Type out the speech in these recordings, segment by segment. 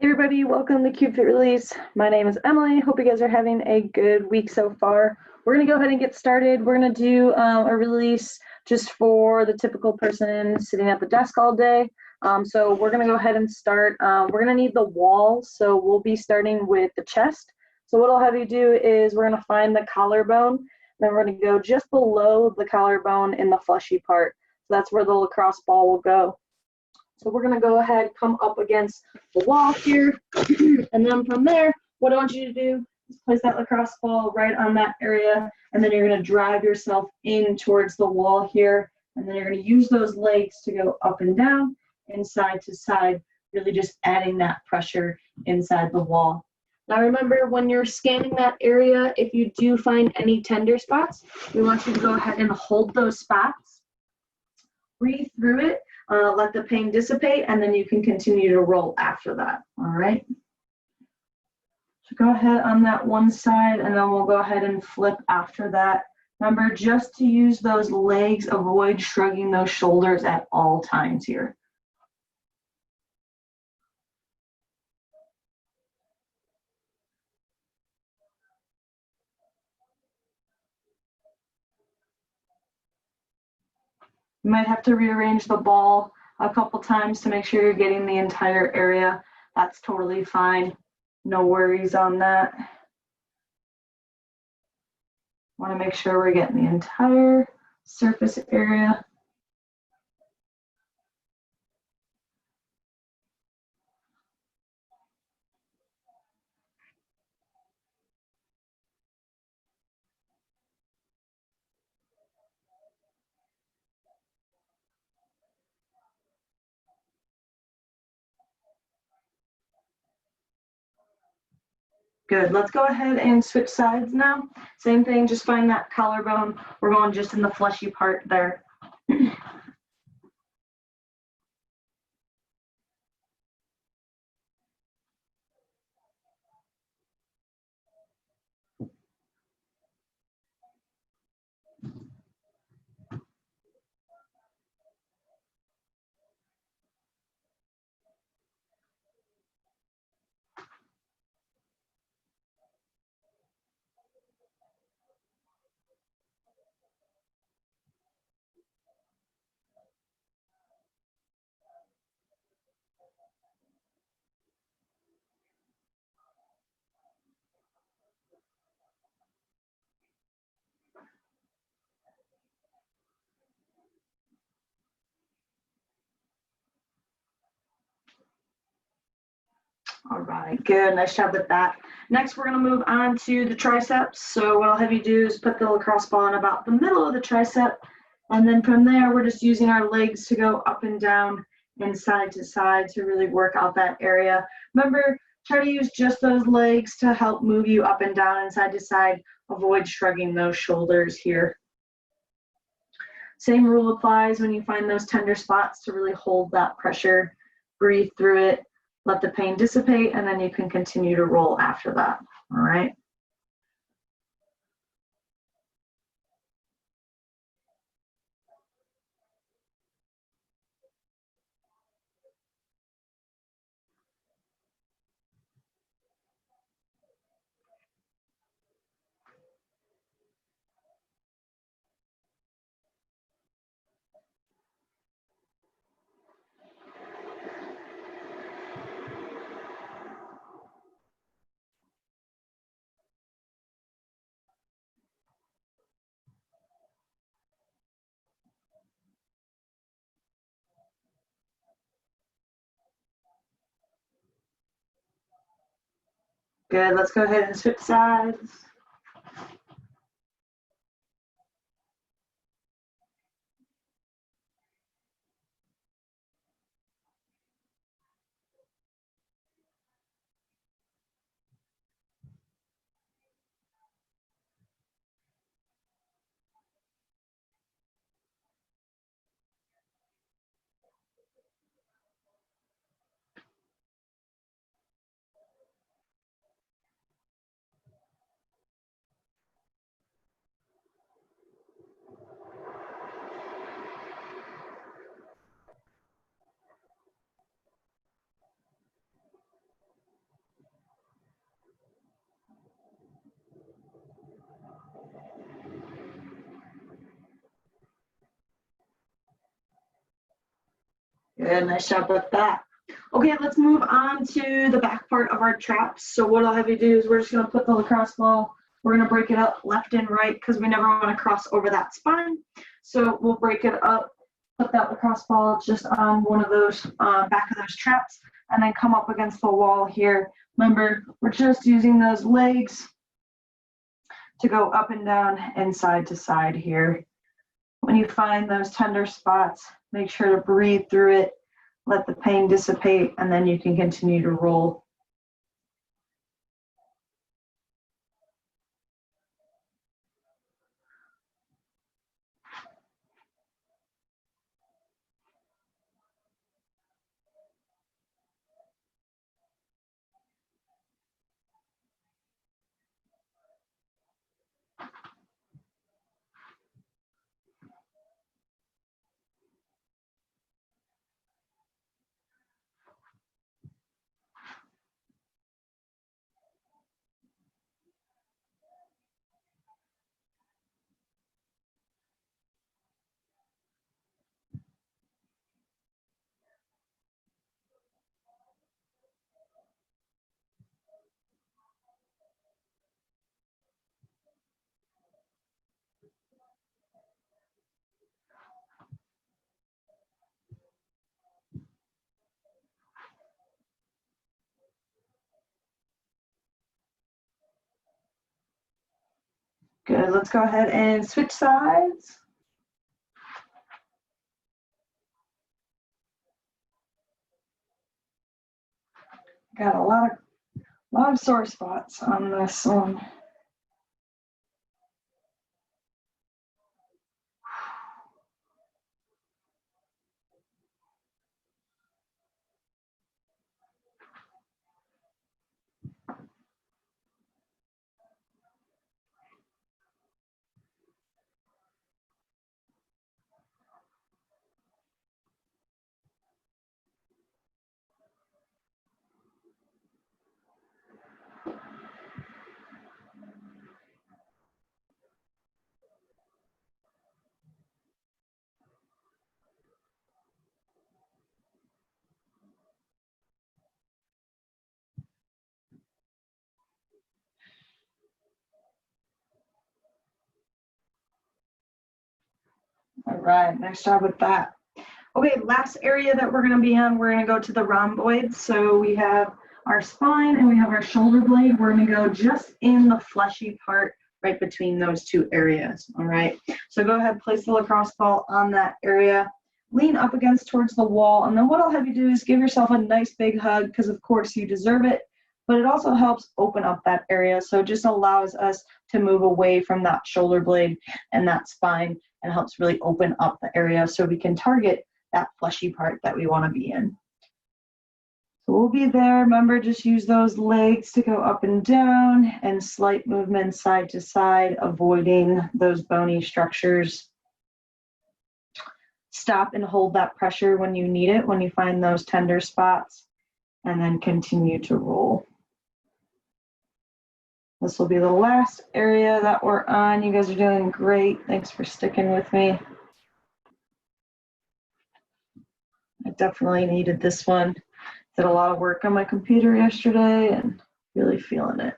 Hey everybody, welcome to CubeFit Release. My name is Emily. Hope you guys are having a good week so far. We're going to go ahead and get started. We're going to do a release just for the typical person sitting at the desk all day. So we're going to go ahead and start. We're going to need the wall, so we'll be starting with the chest. So what I'll have you do is we're going to find the collarbone, then we're going to go just below the collarbone in the fleshy part. So that's where the lacrosse ball will go. So we're gonna go ahead, come up against the wall here, and then from there, what I want you to do is place that lacrosse ball right on that area, and then you're gonna drive yourself in towards the wall here, and then you're gonna use those legs to go up and down and side to side, really just adding that pressure inside the wall. Now remember, when you're scanning that area, if you do find any tender spots, we want you to go ahead and hold those spots, breathe through it, let the pain dissipate, and then you can continue to roll after that, all right? So go ahead on that one side, and then we'll go ahead and flip after that. Remember, just to use those legs, avoid shrugging those shoulders at all times here. You might have to rearrange the ball a couple times to make sure you're getting the entire area. That's totally fine. No worries on that. Want to make sure we're getting the entire surface area. Good, let's go ahead and switch sides now. Same thing, just find that collarbone. We're going just in the fleshy part there. All right, good, nice job with that. Next, we're gonna move on to the triceps. So what I'll have you do is put the lacrosse ball in about the middle of the tricep, and then from there, we're just using our legs to go up and down and side to side to really work out that area. Remember, try to use just those legs to help move you up and down and side to side. Avoid shrugging those shoulders here. Same rule applies when you find those tender spots to really hold that pressure, breathe through it, let the pain dissipate, and then you can continue to roll after that, all right? Good, let's go ahead and switch sides. Good, nice job with that. Okay, let's move on to the back part of our traps. So what I'll have you do is we're just gonna put the lacrosse ball, we're gonna break it up left and right because we never wanna cross over that spine. So we'll break it up, put that lacrosse ball just on one of those, back of those traps, and then come up against the wall here. Remember, we're just using those legs to go up and down and side to side here. When you find those tender spots, make sure to breathe through it, let the pain dissipate, and then you can continue to roll. Good, let's go ahead and switch sides. Got a lot of sore spots on this one. All right, nice job with that. Okay, last area that we're gonna be on, we're gonna go to the rhomboid. So we have our spine and we have our shoulder blade. We're gonna go just in the fleshy part right between those two areas, all right? So go ahead, place the lacrosse ball on that area, lean up against towards the wall, and then what I'll have you do is give yourself a nice big hug, because of course you deserve it, but it also helps open up that area. So it just allows us to move away from that shoulder blade and that spine, and helps really open up the area so we can target that fleshy part that we want to be in. So we'll be there. Remember, just use those legs to go up and down and slight movement side to side, avoiding those bony structures. Stop and hold that pressure when you need it, when you find those tender spots, and then continue to roll. This will be the last area that we're on. You guys are doing great. Thanks for sticking with me. I definitely needed this one. Did a lot of work on my computer yesterday and really feeling it.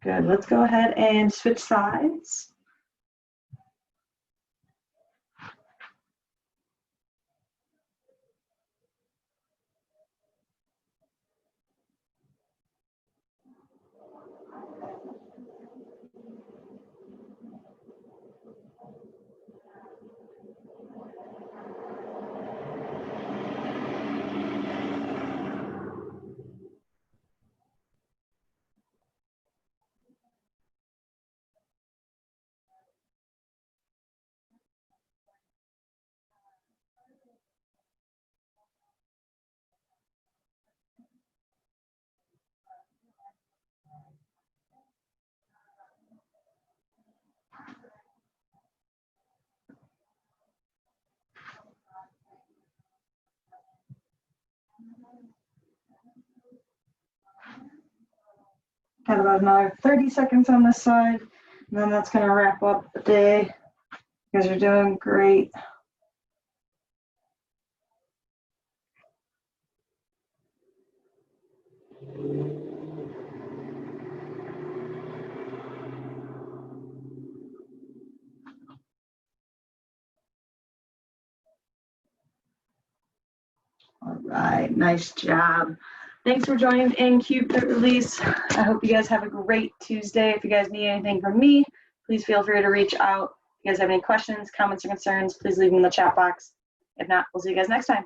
Good, let's go ahead and switch sides. Got about another 30 seconds on this side, and then that's going to wrap up the day. You guys are doing great. All right, nice job. Thanks for joining in CubeFit Release. I hope you guys have a great Tuesday. If you guys need anything from me, please feel free to reach out. If you guys have any questions, comments, or concerns, please leave them in the chat box. If not, we'll see you guys next time.